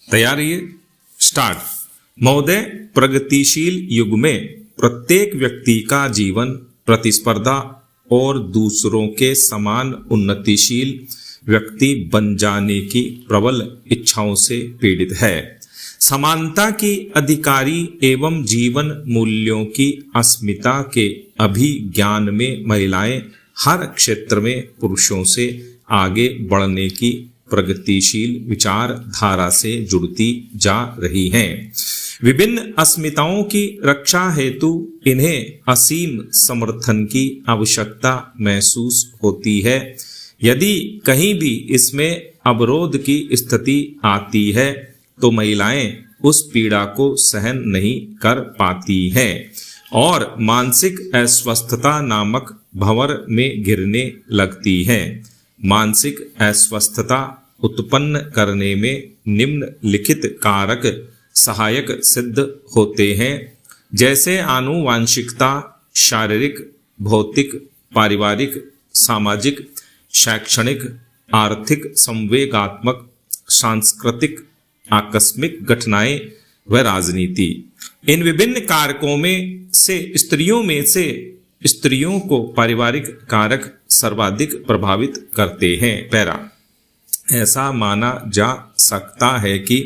तैयार रहिए, स्टार्ट। महोदय, प्रगतिशील युग में प्रत्येक व्यक्ति का जीवन प्रतिस्पर्धा और दूसरों के समान उन्नतिशील व्यक्ति बन जाने की प्रबल इच्छाओं से पीड़ित है। समानता की अधिकारी एवं जीवन मूल्यों की अस्मिता के अभिज्ञान में महिलाएं हर क्षेत्र में पुरुषों से आगे बढ़ने की प्रगतिशील विचारधारा से जुड़ती जा रही हैं। विभिन्न अस्मिताओं की रक्षा हेतु इन्हें असीम समर्थन की आवश्यकता महसूस होती है। यदि कहीं भी इसमें अवरोध की स्थिति आती है तो महिलाएं उस पीड़ा को सहन नहीं कर पाती हैं और मानसिक अस्वस्थता नामक भंवर में गिरने लगती हैं। मानसिक अस्वस्थता उत्पन्न करने में निम्नलिखित कारक सहायक सिद्ध होते हैं, जैसे आनुवांशिकता, शारीरिक, भौतिक, पारिवारिक, सामाजिक, शैक्षणिक, आर्थिक, संवेगात्मक, सांस्कृतिक, आकस्मिक घटनाएं व राजनीति। इन विभिन्न कारकों में से स्त्रियों को पारिवारिक कारक सर्वाधिक प्रभावित करते हैं। पैरा, ऐसा माना जा सकता है कि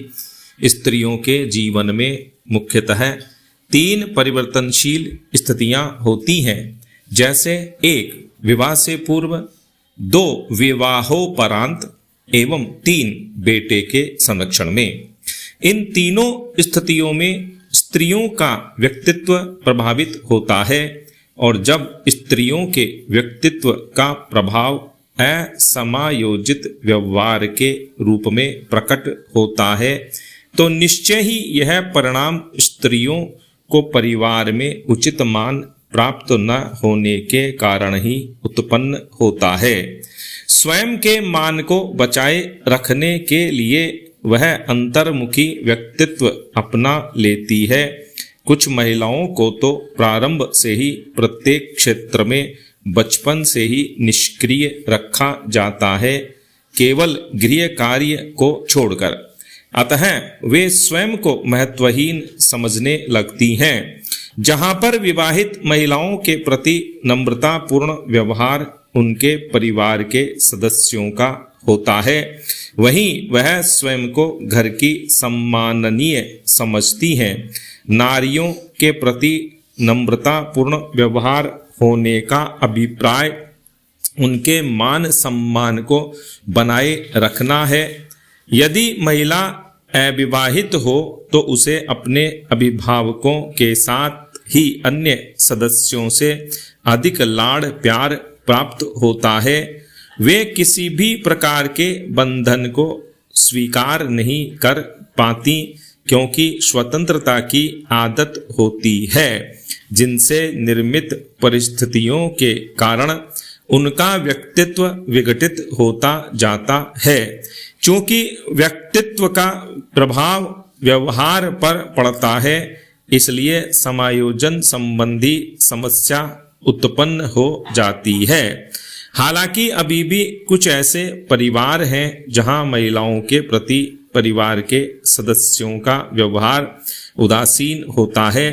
स्त्रियों के जीवन में मुख्यतः 3 परिवर्तनशील स्थितियां होती हैं, जैसे 1 विवाह से पूर्व, 2 विवाहोपरांत एवं 3 बेटे के संरक्षण में। इन तीनों स्थितियों में स्त्रियों का व्यक्तित्व प्रभावित होता है और जब स्त्रियों के व्यक्तित्व का प्रभाव असमायोजित व्यवहार के रूप में प्रकट होता है तो निश्चय ही यह परिणाम स्त्रियों को परिवार में उचित मान प्राप्त न होने के कारण ही उत्पन्न होता है। स्वयं के मान को बचाए रखने के लिए वह अंतर्मुखी व्यक्तित्व अपना लेती है। कुछ महिलाओं को तो प्रारंभ से ही प्रत्येक क्षेत्र में बचपन से ही निष्क्रिय रखा जाता है, केवल गृह कार्य को छोड़कर। अतः वे स्वयं को महत्वहीन समझने लगती हैं। जहां पर विवाहित महिलाओं के प्रति नम्रतापूर्ण व्यवहार उनके परिवार के सदस्यों का होता है, वहीं वह स्वयं को घर की सम्माननीय समझती हैं। नारियों के प्रति नम्रतापूर्ण व्यवहार होने का अभिप्राय उनके मान सम्मान को बनाए रखना है। यदि महिला अविवाहित हो तो उसे अपने अभिभावकों के साथ ही अन्य सदस्यों से अधिक लाड़ प्यार प्राप्त होता है। वे किसी भी प्रकार के बंधन को स्वीकार नहीं कर पाती, क्योंकि स्वतंत्रता की आदत होती है, जिनसे निर्मित परिस्थितियों के कारण उनका व्यक्तित्व विघटित होता जाता है। चूंकि व्यक्तित्व का प्रभाव व्यवहार पर पड़ता है, इसलिए समायोजन संबंधी समस्या उत्पन्न हो जाती है। हालांकि अभी भी कुछ ऐसे परिवार हैं जहां महिलाओं के प्रति परिवार के सदस्यों का व्यवहार उदासीन होता है।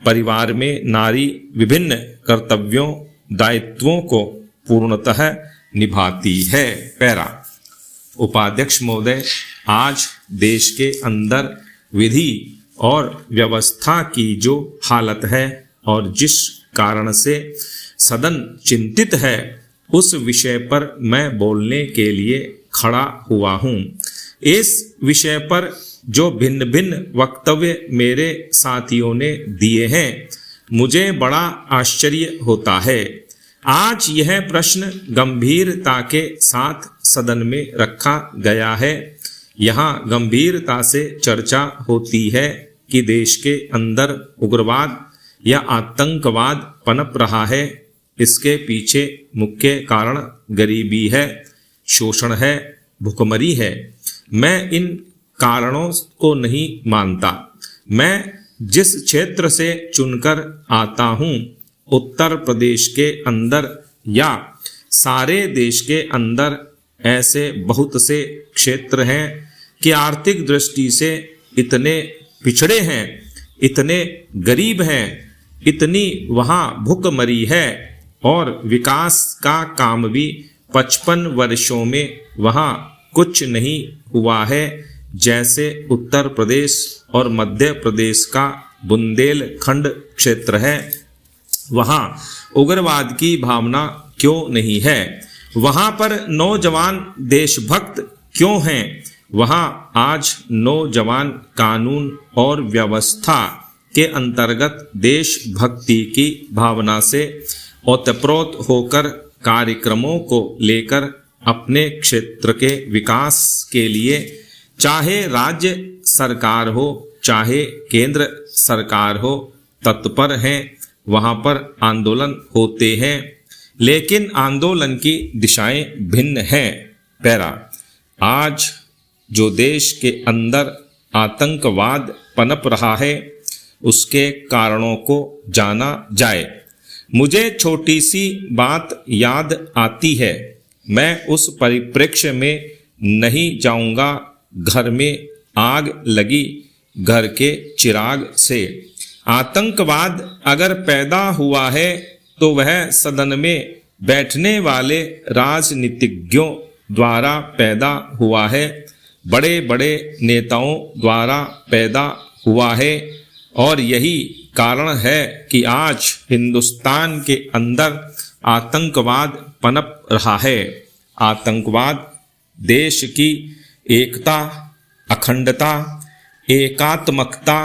परिवार में नारी विभिन्न कर्तव्यों दायित्वों को पूर्णतः निभाती है। पैरा, उपाध्यक्ष महोदय, आज देश के अंदर विधि और व्यवस्था की जो हालत है और जिस कारण से सदन चिंतित है, उस विषय पर मैं बोलने के लिए खड़ा हुआ हूँ। इस विषय पर जो भिन्न भिन्न वक्तव्य मेरे साथियों ने दिए हैं, मुझे बड़ा आश्चर्य होता है। आज यह प्रश्न गंभीरता के साथ सदन में रखा गया है। यहाँ गंभीरता से चर्चा होती है कि देश के अंदर उग्रवाद या आतंकवाद पनप रहा है। इसके पीछे मुख्य कारण गरीबी है, शोषण है, भुखमरी है। मैं इन कारणों को नहीं मानता। मैं जिस क्षेत्र से चुनकर आता हूँ, उत्तर प्रदेश के अंदर या सारे देश के अंदर ऐसे बहुत से क्षेत्र हैं कि आर्थिक दृष्टि से इतने पिछड़े हैं, इतने गरीब हैं, इतनी वहाँ भूखमरी है और विकास का काम भी 55 वर्षों में वहाँ कुछ नहीं हुआ है, जैसे उत्तर प्रदेश और मध्य प्रदेश का बुंदेलखंड क्षेत्र है। वहाँ उग्रवाद की भावना क्यों नहीं है? वहाँ पर नौजवान देशभक्त क्यों हैं? वहाँ आज नौजवान कानून और व्यवस्था के अंतर्गत देशभक्ति की भावना से ओतप्रोत होकर कार्यक्रमों को लेकर अपने क्षेत्र के विकास के लिए चाहे राज्य सरकार हो चाहे केंद्र सरकार हो तत्पर हैं। वहाँ पर आंदोलन होते हैं, लेकिन आंदोलन की दिशाएं भिन्न हैं। पैरा, आज जो देश के अंदर आतंकवाद पनप रहा है उसके कारणों को जाना जाए। मुझे छोटी सी बात याद आती है, मैं उस परिप्रेक्ष्य में नहीं जाऊंगा। घर में आग लगी घर के चिराग से। आतंकवाद अगर पैदा हुआ है तो वह सदन में बैठने वाले राजनीतिज्ञों द्वारा पैदा हुआ है, बड़े बड़े नेताओं द्वारा पैदा हुआ है। और यही कारण है कि आज हिंदुस्तान के अंदर आतंकवाद पनप रहा है। आतंकवाद देश की एकता, अखंडता, एकात्मकता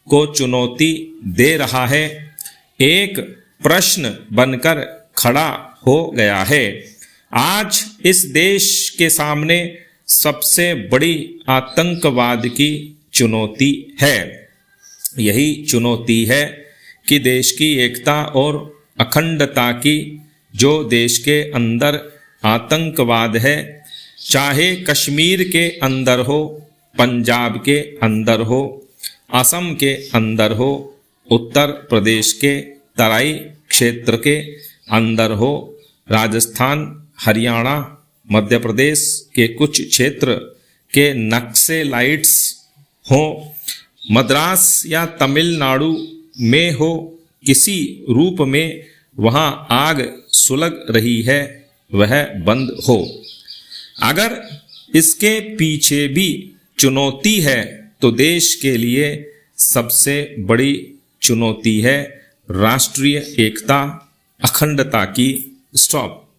को चुनौती दे रहा है, एक प्रश्न बनकर खड़ा हो गया है। आज इस देश के सामने सबसे बड़ी आतंकवाद की चुनौती है। यही चुनौती है कि देश की एकता और अखंडता की जो देश के अंदर आतंकवाद है, चाहे कश्मीर के अंदर हो, पंजाब के अंदर हो, असम के अंदर हो, उत्तर प्रदेश के तराई क्षेत्र के अंदर हो, राजस्थान, हरियाणा, मध्य प्रदेश के कुछ क्षेत्र के नक्सलाइट्स हो, मद्रास या तमिलनाडु में हो, किसी रूप में वहाँ आग सुलग रही है, वह बंद हो। अगर इसके पीछे भी चुनौती है तो देश के लिए सबसे बड़ी चुनौती है राष्ट्रीय एकता, अखंडता की। स्टॉप।